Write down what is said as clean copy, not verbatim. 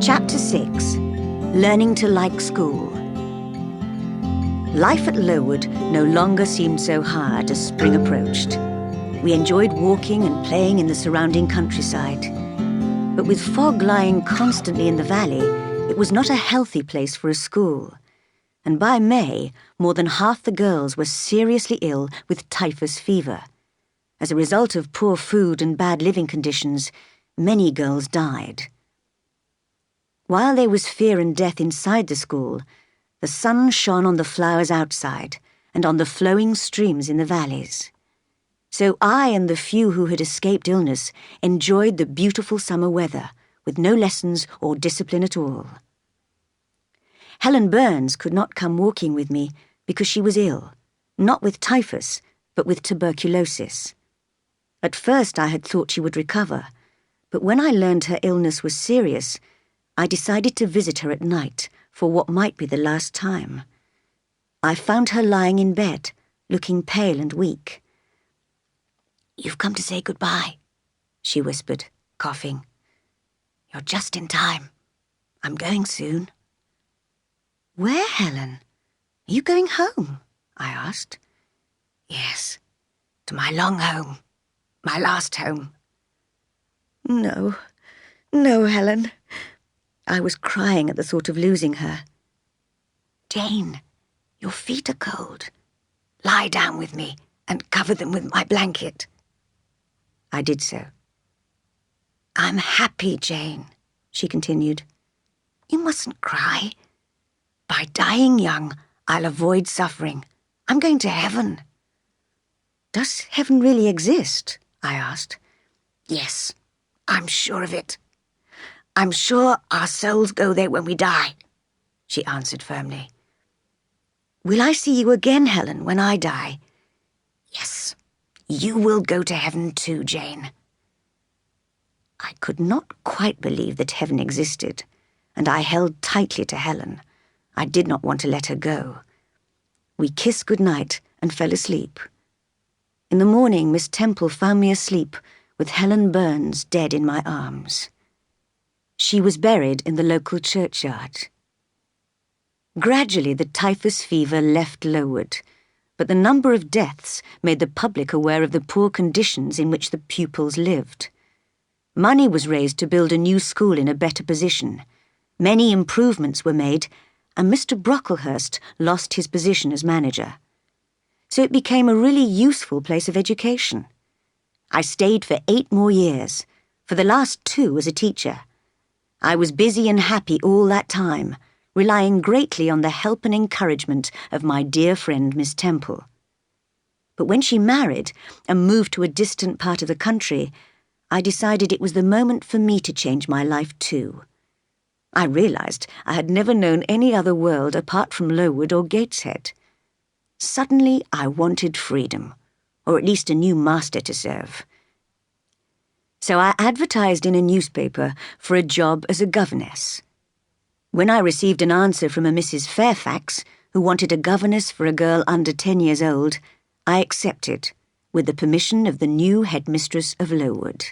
Chapter 6. Learning to Like School. Life at Lowood no longer seemed so hard as spring approached. We enjoyed walking and playing in the surrounding countryside. But with fog lying constantly in the valley, it was not a healthy place for a school. And by May, more than half the girls were seriously ill with typhus fever. As a result of poor food and bad living conditions, many girls died. While there was fear and death inside the school, the sun shone on the flowers outside and on the flowing streams in the valleys. So I and the few who had escaped illness enjoyed the beautiful summer weather, with no lessons or discipline at all. Helen Burns could not come walking with me because she was ill, not with typhus, but with tuberculosis. At first I had thought she would recover, but when I learned her illness was serious, I decided to visit her at night for what might be the last time. I found her lying in bed, looking pale and weak. "You've come to say goodbye," she whispered, coughing. "You're just in time. I'm going soon." "Where, Helen? Are you going home?" I asked. "Yes, to my long home, my last home." No, Helen. I was crying at the thought of losing her. "Jane, your feet are cold. Lie down with me and cover them with my blanket." I did so. "I'm happy, Jane," she continued. "You mustn't cry. By dying young, I'll avoid suffering. I'm going to heaven." "Does heaven really exist?" I asked. "Yes, I'm sure of it. I'm sure our souls go there when we die," she answered firmly. "Will I see you again, Helen, when I die?" "Yes, you will go to heaven too, Jane." I could not quite believe that heaven existed, and I held tightly to Helen. I did not want to let her go. We kissed goodnight and fell asleep. In the morning, Miss Temple found me asleep, with Helen Burns dead in my arms. She was buried in the local churchyard. Gradually, the typhus fever left Lowood, but the number of deaths made the public aware of the poor conditions in which the pupils lived. Money was raised to build a new school in a better position. Many improvements were made, and Mr. Brocklehurst lost his position as manager. So it became a really useful place of education. I stayed for 8 more years, for the last 2 as a teacher. I was busy and happy all that time, relying greatly on the help and encouragement of my dear friend Miss Temple. But when she married and moved to a distant part of the country, I decided it was the moment for me to change my life too. I realized I had never known any other world apart from Lowood or Gateshead. Suddenly I wanted freedom, or at least a new master to serve. So I advertised in a newspaper for a job as a governess. When I received an answer from a Mrs. Fairfax, who wanted a governess for a girl under 10 years old, I accepted, with the permission of the new headmistress of Lowood.